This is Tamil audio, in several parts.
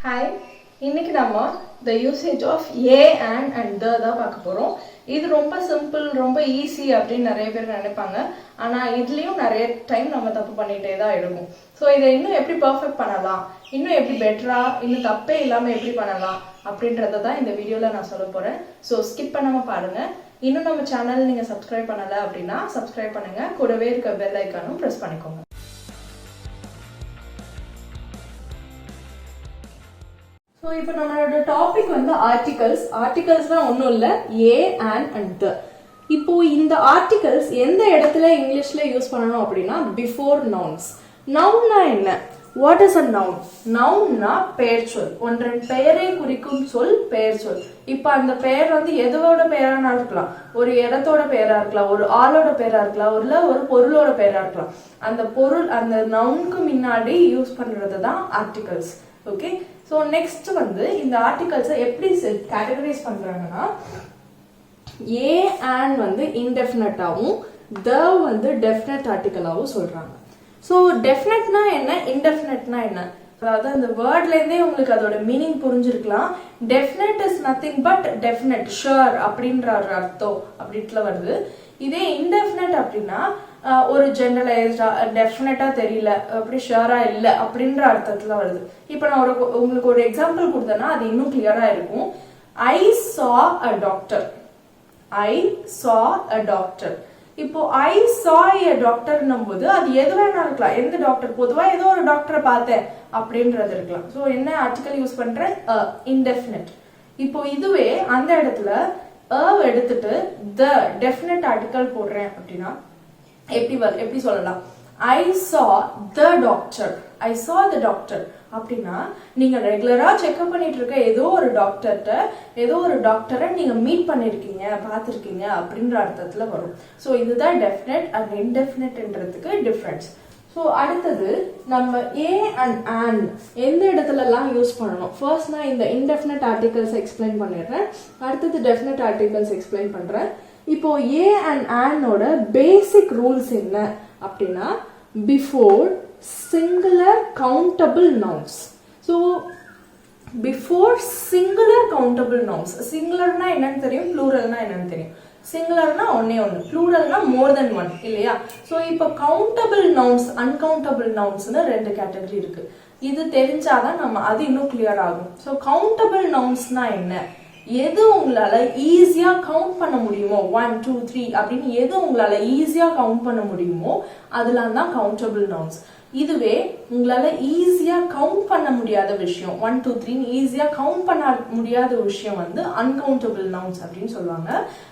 Hi, இன்னைக்கு நம்ம the usage of a and the தான் பார்க்க போறோம். இது ரொம்ப சிம்பிள், ரொம்ப ஈஸி அப்படின்னு நிறைய பேர் நினைப்பாங்க. ஆனா இதுலயும் நிறைய டைம் நம்ம தப்பு பண்ணிட்டே தான் இருக்கும். ஸோ இதை இன்னும் எப்படி பர்ஃபெக்ட் பண்ணலாம், இன்னும் எப்படி பெட்டரா, இன்னும் தப்பே இல்லாம எப்படி பண்ணலாம் அப்படின்றத தான் இந்த வீடியோல நான் சொல்ல போறேன். ஸோ ஸ்கிப் பண்ணாம பாருங்க. இன்னும் நம்ம சேனல் நீங்க சப்ஸ்கிரைப் பண்ணல அப்படின்னா சப்ஸ்கிரைப் பண்ணுங்க, கூடவே இருக்க பெல் ஐக்கானும் ப்ரெஸ் பண்ணிக்கோங்க. ஸோ இப்போ நம்மளோட டாபிக் வந்து ஆர்டிகல்ஸ். ஆர்டிகல்ஸ்லாம் ஒன்றும் இல்லை, ஏ அண்ட் த. இப்போ இந்த ஆர்டிகல்ஸ் எந்த இடத்துல இங்கிலீஷ்ல யூஸ் பண்ணணும் அப்படின்னா பிஃபோர் நவுன்ஸ். நவுன்னா என்ன? What is a noun? நவுன்னா பெயர் சொல், ஒன்றன் பெயரை குறிக்கும் சொல் பெயர் சொல். இப்போ அந்த பெயர் வந்து எதோட பெயரானா இருக்கலாம், ஒரு இடத்தோட பெயரா இருக்கலாம், ஒரு ஆளோட பெயரா இருக்கலாம், ஒரு பொருளோட பெயரா இருக்கலாம். அந்த பொருள் அந்த நவுனுக்கு முன்னாடி யூஸ் பண்றது தான் ஆர்டிகல்ஸ். ஓகே, ஸோ நெக்ஸ்ட் வந்து இந்த ஆர்டிகல்ஸை எப்படி கேட்டகரைஸ் பண்றாங்கன்னா, ஏ அண்ட் வந்து இன்டெஃபினட்டாகவும் த வந்து டெஃபினட் ஆர்டிகலாகவும் சொல்றாங்க. ஸோ டெஃபினட்னா என்ன, இன்டெஃபினட்னா என்ன, அதாவது அந்த வேர்ட்லேருந்தே உங்களுக்கு அதோட மீனிங் புரிஞ்சிருக்கலாம். Definite is nothing but definite, sure அப்படின்ற ஒரு அர்த்தம் அப்படின்ட்டுல வருது. இதே இன்டெஃபினட் அப்படின்னா ஒரு ஜெனரலைஸ்டா டெஃபினட்டா தெரியல, அப்படி ஷுரா இல்லை அப்படின்ற அர்த்தத்துல வருது. இப்போ நான் உங்களுக்கு ஒரு எக்ஸாம்பிள் கொடுத்தேன்னா அது இன்னும் கிளியரா இருக்கும். ஐ saw a doctor. I saw a doctor. இப்போ ஐ saw a doctorன்னும் போது அது எது வேணா இருக்கலாம். எந்த டாக்டர், பொதுவா ஏதோ ஒரு டாக்டரை பார்த்தேன் அப்படின்றது இருக்கலாம். ஸோ என்ன ஆர்டிகல் யூஸ் பண்றேன், இன்டெஃபினட். இப்போ இதுவே அந்த இடத்துல எடுத்துட்டு த டெஃபினட் ஆர்டிகல் போடுறேன் அப்படின்னா எப்படி சொல்லலாம், ஐ saw the doctor. I saw the doctor அப்படின்னா நீங்க ரெகுலரா செக்அப் பண்ணிட்டு இருக்க ஏதோ ஒரு டாக்டரை நீங்க மீட் பண்ணிருக்கீங்க, பார்த்திருக்கீங்க அப்படின்ற அர்த்தத்துல வரும். ஸோ இதுதான் டெஃபினட் அண்ட் இன்டெஃபினட்ன்றதுக்கு டிஃபரன்ஸ். ஸோ அடுத்தது நம்ம ஏ அண்ட் எந்த இடத்துல எல்லாம் யூஸ் பண்ணணும். ஃபர்ஸ்ட் நான் இந்த இன்டெஃபினட் ஆர்டிகல்ஸ் எக்ஸ்பிளைன் பண்ணிடுறேன், அடுத்தது டெஃபினட் ஆர்டிகல்ஸ் எக்ஸ்பிளைன் பண்றேன். இப்போ ஏ அண்ட் பேசிக் ரூல்ஸ் என்ன அப்படின்னா, before singular countable nouns. So before singular countable nouns. சிங்குலர்னா என்னன்னு தெரியும், ப்ளூரல்னா என்னன்னு தெரியும். சிங்குலர்னா ஒன்னே ஒன்று, ப்ளூரல்னா மோர் தென் ஒன் இல்லையா. ஸோ இப்போ கவுண்டபிள் நவுன்ஸ், அன்கவுண்டபிள் நவுன்ஸ்னு ரெண்டு கேட்டகரி இருக்கு. இது தெரிஞ்சாதான் நம்ம அது இன்னும் கிளியர் ஆகும். ஸோ கவுண்டபிள் நவுன்ஸ்னா என்ன, எது உங்களால ஈஸியா கவுண்ட் பண்ண முடியுமோ, 1 2 3 அப்படின்னு எது உங்களால ஈஸியா கவுண்ட் பண்ண முடியுமோ அதெல்லாம் தான் கவுண்டபிள் நவுன்ஸ். இதுவே உங்களால ஈஸியா கவுண்ட் பண்ண முடியாத விஷயம், 1 2 3 ஈஸியா கவுண்ட் பண்ண முடியாத விஷயம் வந்து அன்கவுண்டபிள் நவுன்ஸ் அப்படின்னு சொல்லுவாங்க.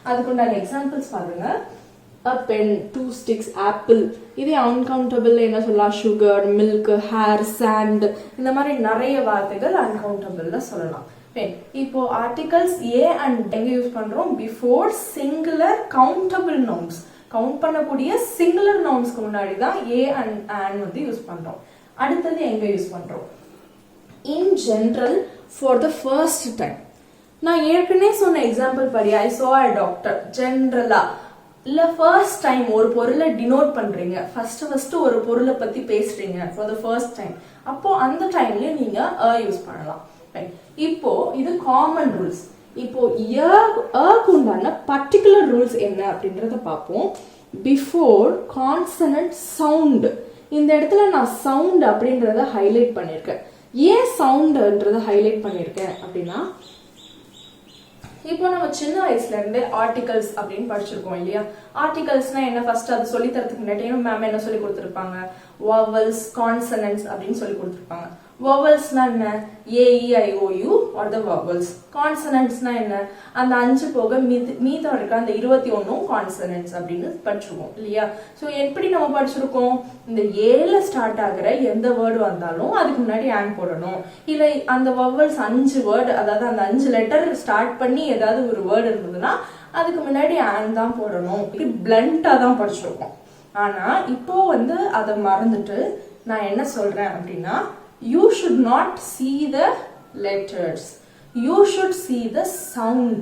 அதுக்கு உண்டான எக்ஸாம்பிள்ஸ் பாருங்க. A pen, 2 sticks, apple. இதே அன்கவுண்டபிள் என்ன சொல்லலாம், சுகர், மில்க், ஹேர், சாண்ட், இந்த மாதிரி நிறைய வார்த்தைகள் அன்கவுண்டபிள்ல சொல்லலாம். இப்போ ஆர்டிகல்ஸ் ஏ அண்ட் எங்க யூஸ் பண்றோம், before singular countable nouns. Count பண்ணக்கூடிய சிங்குலர் நவுன்ஸ்க்கு முன்னாடி தான் ஏ அண்ட் வந்து யூஸ் பண்றோம். அடுத்தது எங்க யூஸ் பண்றோம், இன் general for the first time. நான் ஏற்கனவே சொன்ன எக்ஸாம்பிள் படி ஐ saw a doctor. ஜெனரலா இல்ல ஃபர்ஸ்ட் டைம் ஒரு பொருளை டினோட் பண்றீங்க, ஃபர்ஸ்ட் ஒரு பொருளை பத்தி பேசுறீங்க ஃபார் த ஃபர்ஸ்ட் டைம், அப்போ அந்த டைம்ல நீங்க யூஸ் பண்ணலாம். இப்போ இது காமன் ரூல்ஸ். இப்போ உண்டான பர்டிகுலர் ரூல்ஸ் என்ன அப்படின்றத பார்ப்போம். Before consonant sound. இந்த இடத்துல நான் சவுண்ட் அப்படின்றத ஹைலைட் பண்ணிருக்கேன். ஏன் சவுண்ட்ன்றத ஹைலைட் பண்ணிருக்கேன் அப்படின்னா, இப்போ நம்ம சின்ன வயசுல இருந்து ஆர்டிகல்ஸ் அப்படின்னு படிச்சிருக்கோம் இல்லையா. ஆர்டிகல்ஸ்னா என்ன, ஃபர்ஸ்ட் அது சொல்லி தரதுக்கு முன்னாடி மேம் என்ன சொல்லி கொடுத்துருப்பாங்க, வாவல்ஸ், கான்சனன்ட்ஸ் அப்படின்னு சொல்லி கொடுத்துருப்பாங்க. வாவல்ஸ்னா என்ன, AEIOU ஆர் த வாவல்ஸ். கான்சனன்ட்ஸ்னா என்ன, அந்த 5 போக மீதம் இருக்க அந்த 21 கான்சனன்ட்ஸ் அப்படின்னு படிச்சிருக்கோம் இல்லையா. ஸோ எப்படி நம்ம படிச்சிருக்கோம், இந்த ஏல ஸ்டார்ட் ஆகுற எந்த வேர்டு வந்தாலும் அதுக்கு முன்னாடி ஆன் போடணும். இல்லை அந்த வாவல்ஸ் 5 வேர்டு, அதாவது அந்த 5 லெட்டர் ஸ்டார்ட் பண்ணி ஏதாவது ஒரு வேர்டு இருந்ததுன்னா அதுக்கு முன்னாடி ஆன் தான் போடணும். இப்படி பிளண்டா தான் படிச்சிருக்கோம். ஆனா இப்போ வந்து அதை மறந்துட்டு நான் என்ன சொல்றேன் அப்படின்னா, you should not see the letters, you should see the sound.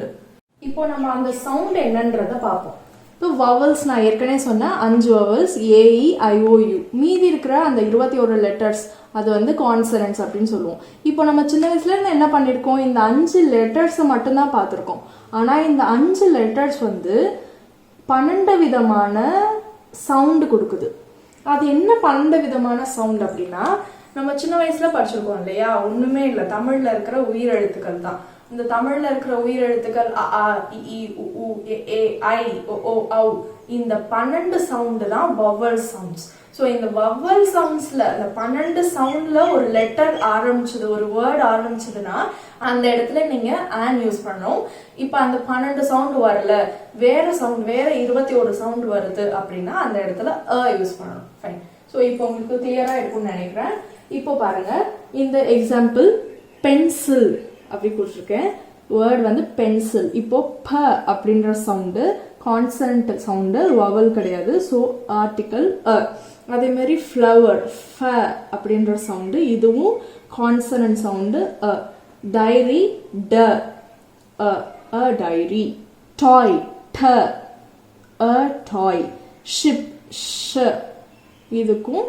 இப்போ நம்ம அந்த சவுண்ட் என்னன்றத பார்ப்போம். இப்போ vowels நான் ஏற்கனவே சொன்னேன் 5 vowels AEIOU. மீதி இருக்கிற அந்த 21 லெட்டர்ஸ் அது வந்து கான்சனன்ட்ஸ் அப்படின்னு சொல்லுவோம். இப்போ நம்ம சின்ன வயசுல இருந்து என்ன பண்ணியிருக்கோம், இந்த 5 லெட்டர்ஸை மட்டும்தான் பார்த்துருக்கோம். ஆனால் இந்த 5 லெட்டர்ஸ் வந்து 12 விதமான சவுண்டு கொடுக்குது. அது என்ன 12 விதமான சவுண்ட் அப்படின்னா, நம்ம சின்ன வயசுல படிச்சிருக்கோம் இல்லையா, ஒண்ணுமே இல்லை, தமிழ்ல இருக்கிற உயிரெழுத்துக்கள் தான். இந்த தமிழ்ல இருக்கிற உயிரெழுத்துக்கள் அ ஆ இ ஈ உ ஊ எ ஏ ஐ ஒ ஓ ஔ, இந்த 12 சவுண்டு தான் வவல் சவுண்ட்ஸ். ஸோ இந்த வவல் சவுண்ட்ஸ்ல இந்த 12 சவுண்ட்ல ஒரு லெட்டர் ஆரம்பிச்சது, ஒரு வேர்ட் ஆரம்பிச்சதுன்னா அந்த இடத்துல நீங்க ஆன் யூஸ் பண்ணணும். இப்போ அந்த 12 சவுண்ட் வரல, வேற சவுண்ட், வேற 21 சவுண்ட் வருது அப்படின்னா அந்த இடத்துல யூஸ் பண்ணணும். ஃபைன். ஸோ இப்போ உங்களுக்கு கிளியரா இருக்கும்னு நினைக்கிறேன். இப்போ பாருங்க, இந்த எக்ஸாம்பிள் பென்சில் அப்படி கொடுத்துருக்கேன். வேர்ட் வந்து பென்சில். இப்போ ப அப்படின்ற சவுண்டு கான்சனன்ட் சவுண்டு, வவல் கிடையாது. ஸோ ஆர்டிக்கல் அ. அதே மாதிரி ஃப்ளவர் ஃப அப்படின்ற சவுண்டு, இதுவும் கான்சனன்ட் சவுண்டு அ. டைரி ட அ டைரி. டாய் ட அ டாய். ஷிப் ஷ, இதுக்கும்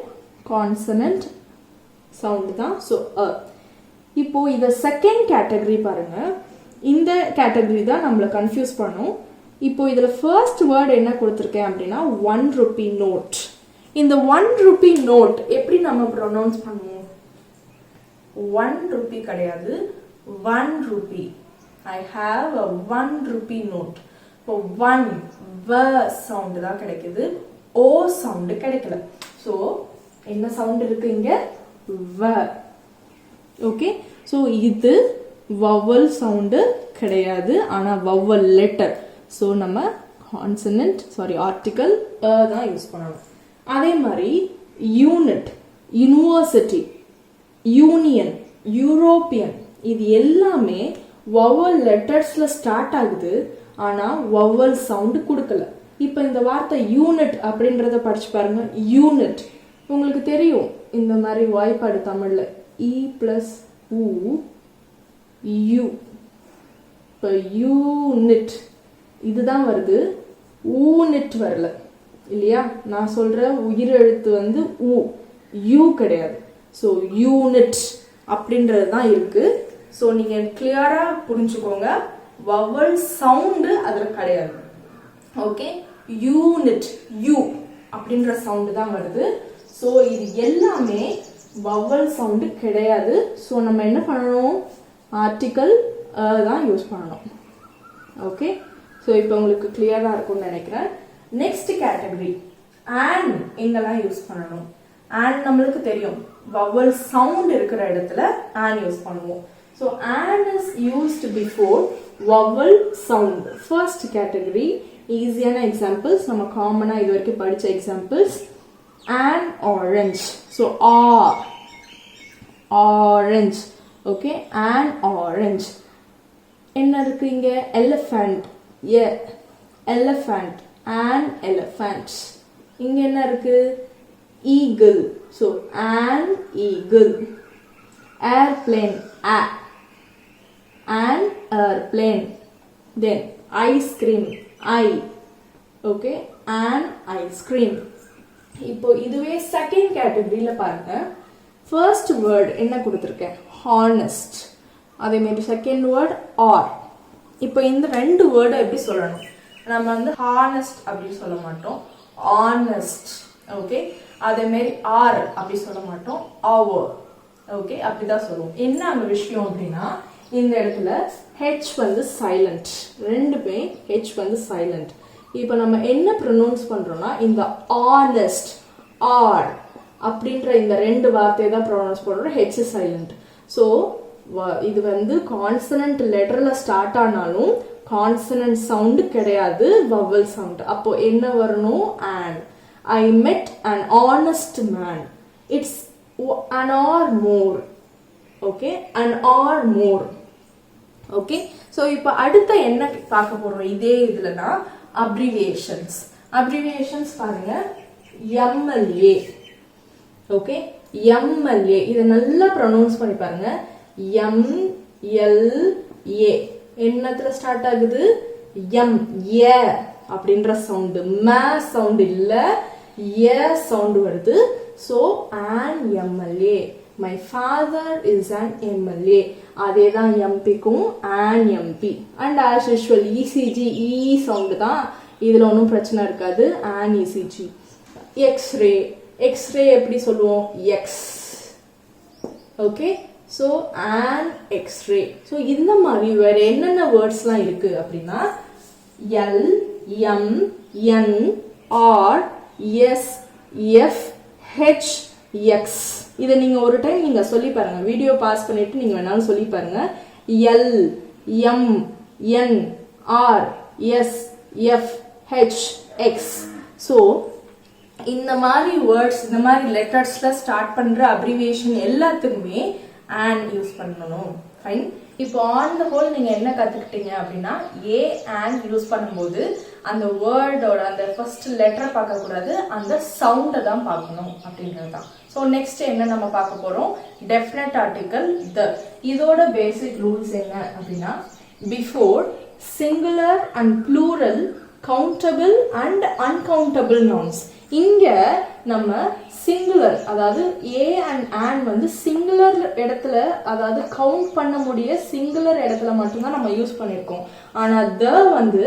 கான்சனன்ட் சவுண்டு தான். ஸோ அ. இப்போ இத செகண்ட் கேட்டகரி பாருங்க. இந்த கேட்டகரி தான் நம்மளை கன்ஃபியூஸ் பண்ணும். இப்போ இதுல ஃபர்ஸ்ட் வேர்ட் என்ன கொடுத்துருக்கேன் அப்படின்னா 1 rupee நோட். இந்த 1 rupee நோட் எப்படி நம்ம ப்ரொனவுன்ஸ் பண்ணுவோம்? 1 rupee கிடையாது, 1 rupee. I have a 1 rupee note. இப்போ 1 வ சவுண்ட் தான் கிடைக்குது, ஓ சவுண்ட் கிடைக்கல. ஸோ என்ன சவுண்ட் இருக்கு இங்க? வ. ஓகே. ஸோ இது வவல் சவுண்டு கிடையாது, ஆனால் வவல் லெட்டர். ஸோ நம்ம கான்சனன்ட் ஆர்டிக்கல் தான் யூஸ் பண்ணணும். அதே மாதிரி யூனிட், யூனிவர்சிட்டி, யூனியன், யூரோப்பியன், இது எல்லாமே வவல் லெட்டர்ஸ்ல ஸ்டார்ட் ஆகுது, ஆனால் வவல் சவுண்டு கொடுக்கல. இப்போ இந்த வார்த்தை யூனிட் அப்படின்றத படிச்சு பாருங்க. யூனிட் உங்களுக்கு தெரியும், இந்த மாதிரி வாய்ப்பாடு தமிழ்ல இ பிளஸ் உ யூ. இப்போ யூனிட் இதுதான் வருது, ஊனிட் வரல இல்லையா. நான் சொல்ற உயிரெழுத்து வந்து உ, யூ கிடையாது. ஸோ யூனிட் அப்படின்றது தான் இருக்கு. ஸோ நீங்க கிளியரா புரிஞ்சுக்கோங்க, வவல் சவுண்டு அதுல கிடையாது. ஓகே. யூனிட் யூ அப்படின்ற சவுண்டு தான் வருது. ஸோ இது எல்லாமே வவல் சவுண்டு கிடையாது. ஸோ நம்ம என்ன பண்ணணும், ஆர்டிக்கல் தான் யூஸ் பண்ணணும். ஓகே. ஸோ இப்போ உங்களுக்கு கிளியரா இருக்கும்னு நினைக்கிறேன். நெக்ஸ்ட் கேட்டகரி ஆன் எங்கெல்லாம் யூஸ் பண்ணணும். ஆன் நம்மளுக்கு தெரியும், வவல் சவுண்ட் இருக்கிற இடத்துல ஆன் யூஸ் பண்ணுவோம். So on is used before vowel sound. First category ஈஸியான எக்ஸாம்பிள்ஸ், நம்ம காமனாக இது வரைக்கும் படித்த examples. an orange. So orange. Okay, an orange. என்ன இருக்கு இங்க? elephant. Yeah, elephant. An elephant. இங்க என்ன இருக்கு? eagle. So an eagle. airplane. An airplane. Then ice cream. Okay, an ice cream. இப்போ இதுவே செகண்ட் கேட்டகரியில பாருங்க. ஃபர்ஸ்ட் வேர்ட் என்ன கொடுத்துருக்கேன்? ஹானஸ்ட். அதே மாதிரி செகண்ட் வேர்ட் ஆர். இப்போ இந்த ரெண்டு வேர்டை எப்படி சொல்லணும்? நம்ம வந்து ஹானஸ்ட் அப்படி சொல்ல மாட்டோம், ஆனஸ்ட். ஓகே. அதே மாதிரி ஆர் அப்படி சொல்ல மாட்டோம், அவர். ஓகே, அப்படிதான் சொல்லுவோம். என்ன அந்த விஷயம் அப்படின்னா, இந்த இடத்துல ஹெச் வந்து சைலண்ட், ரெண்டுமே ஹெச் வந்து சைலண்ட். இப்போ நம்ம என்ன ப்ரொனவுன்ஸ் பண்றோம்னா, இந்த ஆனஸ்ட் ஆர் அப்படின்ற இந்த ரெண்டு வார்த்தையை தான் ப்ரொனவுன்ஸ் பண்றோம், ஹெச் சைலண்ட். ஸோ இது வந்து கான்சனன்ட் லெட்டர்ல ஸ்டார்ட் ஆனாலும் கான்சனன்ட் சவுண்டு கிடையாது, வவல் சவுண்ட். அப்போ என்ன வரணும்? ஆன். ஐ மெட் an honest man. It's an or more. Okay, an or more. Okay. So இப்போ அடுத்த என்ன பார்க்க போறோம் இதே இதுலனா, அப்ரிவியேஷன்ஸ். அப்ரிவியேஷன்ஸ் பாருங்க, எம்எல்ஏ. ஓகே, எம்எல்ஏ இதை நல்லா ப்ரொனவுன்ஸ் பண்ணி பாருங்க. எம்எல்ஏ என்னத்துல ஸ்டார்ட் ஆகுது? எம், ஏ அப்படின்ற சவுண்டு, ம சவுண்ட் இல்ல, எ சவுண்ட் வருது. So an MLA, my father is an MLA. அதே தான் எம்பிக்கும் an MP. And as usual ECG E sound தான், இதில் ஒன்றும் பிரச்சனை இருக்காது. an ECG. எக்ஸ்ரே, எக்ஸ்ரே எப்படி சொல்லுவோம், X. Okay, so an X-ray. So இந்த மாதிரி வேற என்னென்ன வேர்ட்ஸ்லாம் இருக்கு அப்படின்னா L, M, N, R, S, F, H, X. இதை நீங்க ஒரு டைம் நீங்க சொல்லி பாருங்க, வீடியோ பாஸ் பண்ணிட்டு நீங்க வேணாலும் சொல்லி பாருங்க. L, M, N, R, S, F, H, X. So இந்த மாதிரி வேர்ட்ஸ், இந்த மாதிரி லெட்டர்ஸ்ல ஸ்டார்ட் பண்ற அப்ரிவியேஷன் எல்லாத்துக்குமே and யூஸ் பண்ணணும். ஃபைன். இப்போ ஆன் த ஹோல் நீங்க என்ன கத்துக்கிட்டீங்க அப்படின்னா ஏ and யூஸ் பண்ணும்போது அந்த வேர்டோட அந்த ஃபர்ஸ்ட் லெட்டரை பார்க்க கூடாது, அந்த சவுண்டை தான் பார்க்கணும் அப்படின்றது தான். ஸோ நெக்ஸ்ட் என்ன நம்ம பார்க்க போறோம், டெஃபினட் ஆர்டிகல் த. இதோட பேசிக் ரூல்ஸ் என்ன அப்படின்னா before singular and plural, countable and uncountable nouns. இங்க நம்ம சிங்குலர், அதாவது ஏ அண்ட் ஆன் வந்து சிங்குலர் இடத்துல, அதாவது கவுண்ட் பண்ண முடிய சிங்குலர் இடத்துல மட்டும்தான் நம்ம யூஸ் பண்ணிருக்கோம். ஆனா த வந்து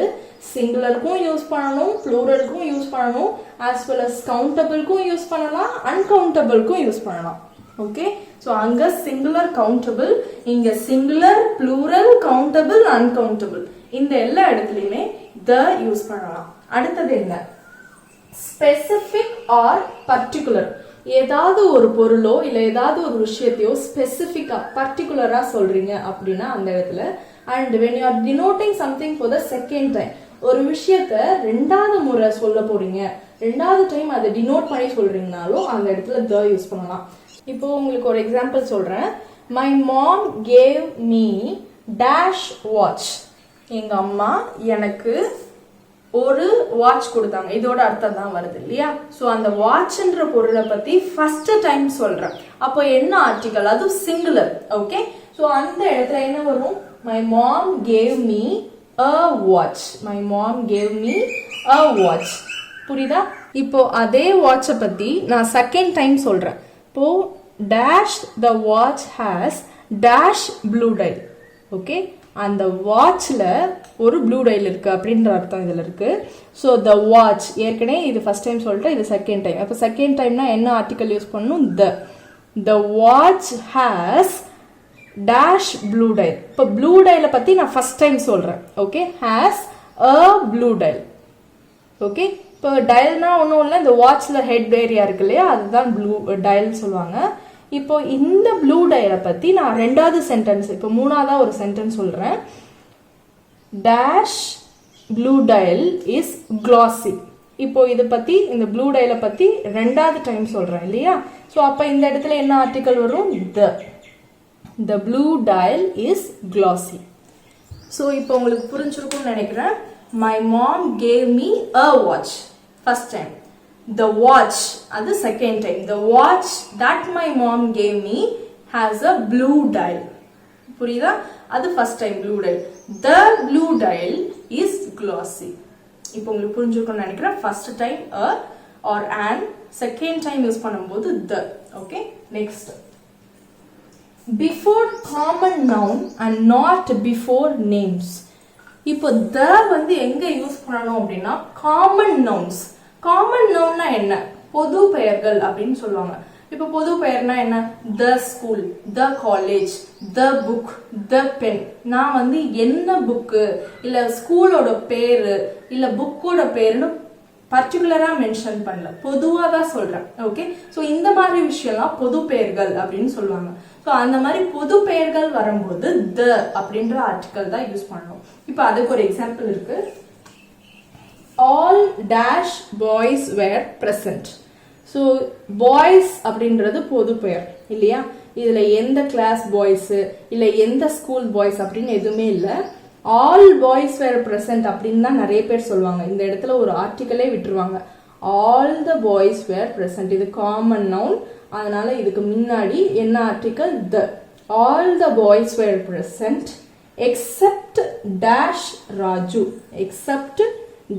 சிங்குலருக்கும் யூஸ் பண்ணணும், ப்ளூரலுக்கும் யூஸ் பண்ணணும், ஆஸ் வெல் அஸ் கவுண்டபிள்க்கும் யூஸ் பண்ணலாம், அன்கவுண்டபிள்க்கும் யூஸ் பண்ணலாம். ஓகே, ஸோ அங்க சிங்குலர், கவுண்டபிள், இங்க சிங்குலர், ப்ளூரல், கவுண்டபிள், அன்கவுண்டபிள், இந்த எல்லா இடத்துலயுமே த யூஸ் பண்ணலாம். அடுத்தது என்ன, ஸ்பெசிபிக் ஆர் பர்டிகுலர். ஏதாவது ஒரு பொருளோ இல்ல ஏதாவது ஒரு விஷயத்தையோ ஸ்பெசிபிக்கா பர்டிகுலரா சொல்றீங்க அப்படின்னா அந்த இடத்துல, and when you are denoting something for the second time, ஒரு விஷயத்த ரெண்டாவது முறை சொல்ல போறீங்க, ரெண்டாவது டைம் அதை டினோட் பண்ணி சொல்றீங்கனாலும் அந்த இடத்துல த யூஸ் பண்ணலாம். இப்போ உங்களுக்கு ஒரு எக்ஸாம்பிள் சொல்றேன். My mom gave me dash watch. எங்க அம்மா எனக்கு ஒரு வாட்ச் கொடுத்தாங்க. இதோட அர்த்தம் தான் வருது இல்லையா? ஸோ அந்த வாட்ச்ன்ற பொருளை பத்தி ஃபர்ஸ்ட் டைம் சொல்றேன். அப்போ என்ன ஆர்டிகல், அது சிங்குலர். ஓகே, ஸோ அந்த இடத்துல என்ன வரும், my mom gave me a watch. My mom gave me a watch. புரியுதா? இப்போ அதே வாட்சை பத்தி நான் செகண்ட் டைம் சொல்றேன். இப்போ dash the watch has dash blue dial. Okay, அந்த வாட்ச்ல ஒரு ப்ளூ டைல் இருக்கு அப்படின்ற அர்த்தம் இதுல இருக்கு. ஸோ த வாட்ச், ஏற்கனவே இது ஃபர்ஸ்ட் டைம் சொல்லிட்டு இது செகண்ட் டைம். அப்போ செகண்ட் டைம்னா என்ன ஆர்டிகல் யூஸ் பண்ணணும், the watch has dash blue dial. இப்போ ப்ளூ டைலை பத்தி நான் ஃபர்ஸ்ட் டைம் சொல்றேன். Okay, has a blue dial. Okay, இப்போ டயல்னா ஒன்றும் இல்லை, இந்த வாட்ச்ல ஹெட் ஏரியா இருக்கு இல்லையா, அதுதான் ப்ளூ டயல் சொல்லுவாங்க. இப்போ இந்த ப்ளூ டயலை பத்தி நான் ரெண்டாவது சென்டென்ஸ், இப்போ மூணாவதா ஒரு சென்டென்ஸ் சொல்றேன். Dash blue dial is glossy. இப்போ இதை பத்தி, இந்த ப்ளூ டயலை பத்தி ரெண்டாவது டைம் சொல்றேன் இல்லையா? ஸோ அப்ப இந்த இடத்துல என்ன ஆர்டிகல் வரும், the blue dial is glossy. So இப்போ உங்களுக்கு புரிஞ்சிருக்கும்னு நினைக்கிறேன். My mom gave me a watch first time. The watch, அது second time. The watch that my mom gave me has a blue dial. புரியுதா? அது first time blue dial. The blue dial is glossy. இப்போ உங்களுக்கு புரிஞ்சிருக்கும்னு நினைக்கிறேன். first time a or an, second time use பண்ணும்போது the. Okay, next. Before common noun and not before names. இப்போ the வந்து எங்க யூஸ் பண்ணணும் அப்படின்னா காமன் நவுன்ஸ். காமன் நவுன்னா என்ன, பொது பெயர்கள் அப்படின்னு சொல்லுவாங்க. இப்போ பொது பெயர்னா என்ன, the school, the college, the book, the pen. நான் வந்து என்ன புக்கு இல்ல ஸ்கூலோட பேரு இல்ல புக்கோட பேருன்னு பர்டிகுலரா மென்ஷன் பண்ணல, பொதுவா தான் சொல்றேன். ஓகே, ஸோ இந்த மாதிரி விஷயம்லாம் பொது பெயர்கள் அப்படின்னு சொல்லுவாங்க. ஸோ அந்த மாதிரி பொது பெயர்கள் வரும்போது த அப்படின்ற ஆர்டிகல் தான் யூஸ் பண்ணணும். இப்போ அதுக்கு ஒரு எக்ஸாம்பிள் இருக்கு. All dash boys were present. So boys அப்படின்றது பொது பெயர் இல்லையா? இதுல எந்த கிளாஸ் பாய்ஸ் இல்ல எந்த ஸ்கூல் பாய்ஸ் அப்படின்னு எதுவுமே இல்லை. ஆல் பாய்ஸ் வேர் பிரசன்ட் அப்படின்னு தான் நிறைய பேர் சொல்லுவாங்க. இந்த இடத்துல ஒரு ஆர்டிகலே விட்டுருவாங்க. All the boys were present, இது காமன் நவுன், அதனால இதுக்கு முன்னாடி என்ன article, the. All the boys were present except dash Raju. Except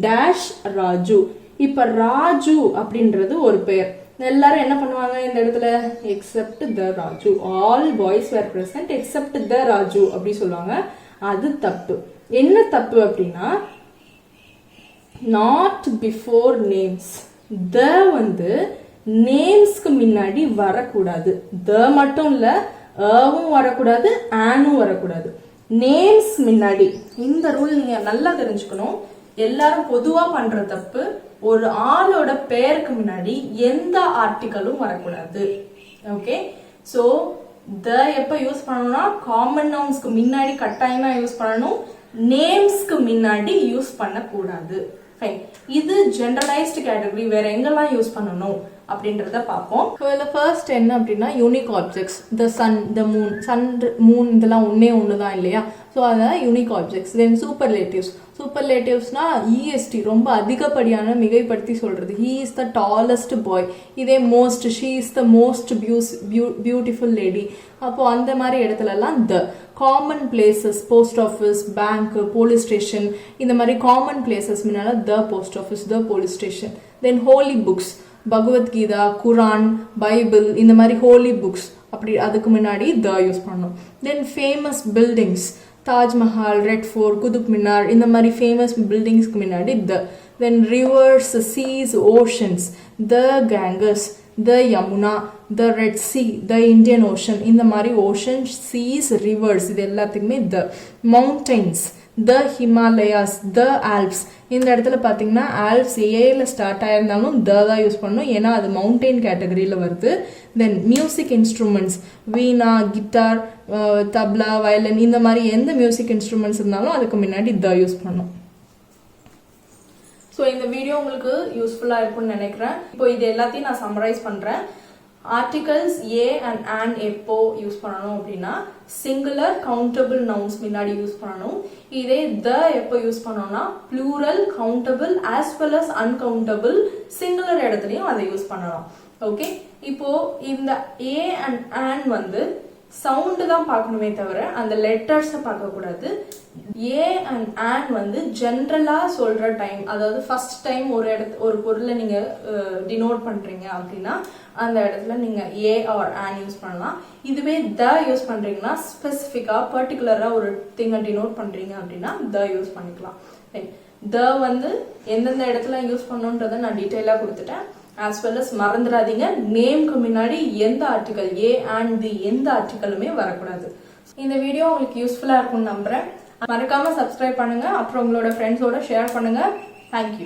dash Raju. இப்ப ராஜு அப்படின்றது ஒரு பெயர். எல்லாரும் என்ன பண்ணுவாங்க இந்த இடத்துல except the Raju, all boys were present except the Raju அப்படி சொல்லுவாங்க. அது தப்பு. என்ன தப்பு அப்படின்னா நாட் பிஃபோர் நேம்ஸ். த வந்து நேம்ஸ்க்கு முன்னாடி வரக்கூடாது. த மட்டும் இல்ல, அவும் வரக்கூடாது, ஆனும் வரக்கூடாது. நேம்ஸ் முன்னாடி. இந்த ரூல் நீங்க நல்லா தெரிஞ்சுக்கணும். எல்லாரும் பொதுவா பண்ற தப்பு, ஒரு ஆளோட பெயருக்கு முன்னாடி எந்த ஆர்டிகலும் வரக்கூடாது. ஓகே, சோ த எப்ப யூஸ் பண்ணணும்னா காமன் நவுன்ஸ்க்கு முன்னாடி கட்டாயமா யூஸ் பண்ணணும், நேம்ஸ்க்கு முன்னாடி யூஸ் பண்ணக்கூடாது. ஃபைன். இது ஜெனரலைஸ்டு கேட்டகரி. வேற எங்கெல்லாம் யூஸ் பண்ணணும் அப்படின்றத பார்ப்போம். ஸோ இதில் ஃபர்ஸ்ட் என்ன அப்படின்னா unique objects. The sun, the moon. Sun moon இதெல்லாம் ஒன்று தான் இல்லையா? ஸோ அதான் யூனிக் ஆப்ஜெக்ட்ஸ். Then superlatives. சூப்பர்லேட்டிவ்ஸ்னா இஎஸ்டி, ரொம்ப அதிகப்படியான மிகைப்படுத்தி சொல்றது. He is the tallest boy. இதே most, she is the most beautiful lady. அப்போ அந்த மாதிரி இடத்துலலாம் the. Common places, post office, bank, police station, இந்த மாதிரி காமன் பிளேசஸ் முன்னால the post office, the police station. Then holy books, Bhagavad Gita, Quran, Bible, இந்த மாதிரி ஹோலி புக்ஸ் அப்படி அதுக்கு முன்னாடி த யூஸ் பண்ணணும். Then famous buildings, Taj Mahal, Red Fort, Qutub Minar, இந்த மாதிரி ஃபேமஸ் பில்டிங்ஸ்க்கு முன்னாடி the. Then rivers, seas, oceans, the Ganges, the Yamuna, the Red Sea, the Indian Ocean, இந்த மாதிரி ஓஷன், சீஸ், ரிவர்ஸ் இது எல்லாத்துக்குமே the. Mountains, the Himalayas, the Alps. இந்த இடத்துல பார்த்தீங்கன்னா ஆல்ப்ஸ் ஏல ஸ்டார்ட் ஆயிருந்தாலும் த தான் யூஸ் பண்ணணும், ஏன்னா அது மவுண்டெயின் கேட்டகரியில் வருது. தென் மியூசிக் இன்ஸ்ட்ருமெண்ட்ஸ், வீணா, கிட்டார், தப்லா, வயலின், இந்த மாதிரி எந்த மியூசிக் இன்ஸ்ட்ருமெண்ட்ஸ் இருந்தாலும் அதுக்கு முன்னாடி த யூஸ் பண்ணணும். ஸோ இந்த வீடியோ உங்களுக்கு யூஸ்ஃபுல்லாக இருக்கும்னு நினைக்கிறேன். இப்போ இது எல்லாத்தையும் நான் சம்மரைஸ் பண்ணுறேன். ஆர்டிகல்ஸ் ஏ அண்ட் ஆன் எப்போ யூஸ் பண்ணணும் அப்படின்னா சிங்குலர் கவுண்டபிள் நவுன்ஸ் முன்னாடி யூஸ் பண்ணணும். இதே த எப்போ யூஸ் பண்ணணும்னா plural, countable as well as uncountable singular இடத்துலையும் அதை யூஸ் பண்ணலாம். ஓகே, இப்போ இந்த ஏ அண்ட் ஆன் வந்து சவுண்டு தான் பார்க்கணுமே தவிர அந்த லெட்டர்ஸை பார்க்கக்கூடாது. ஏ அண்ட் ஆன் வந்து ஜென்ரலாக சொல்கிற டைம், அதாவது ஃபர்ஸ்ட் டைம் ஒரு பொருளை நீங்கள் டினோட் பண்ணுறீங்க அப்படின்னா அந்த இடத்துல நீங்கள் ஏ ஆர் ஆன் யூஸ் பண்ணலாம். இதுவே த யூஸ் பண்ணுறீங்கன்னா ஸ்பெசிஃபிக்காக பர்டிகுலராக ஒரு திங்கை டினோட் பண்ணுறீங்க அப்படின்னா த யூஸ் பண்ணிக்கலாம். த வந்து எந்தெந்த இடத்துல யூஸ் பண்ணணுன்றதை நான் டீட்டெயிலாக கொடுத்துட்டேன். ஆஸ் வெல் அஸ் மறந்துடாதீங்க, நேம்க்கு முன்னாடி எந்த ஆர்டிகல் ஏ அண்ட் தி எந்த ஆர்டிகலுமே வரக்கூடாது. இந்த வீடியோ உங்களுக்கு யூஸ்ஃபுல்லாக இருக்கும்னு நம்புறேன். மறக்காம சப்ஸ்கிரைப் பண்ணுங்க, அப்புறம் உங்களோட ஃப்ரெண்ட்ஸோட ஷேர் பண்ணுங்க. தேங்க்யூ.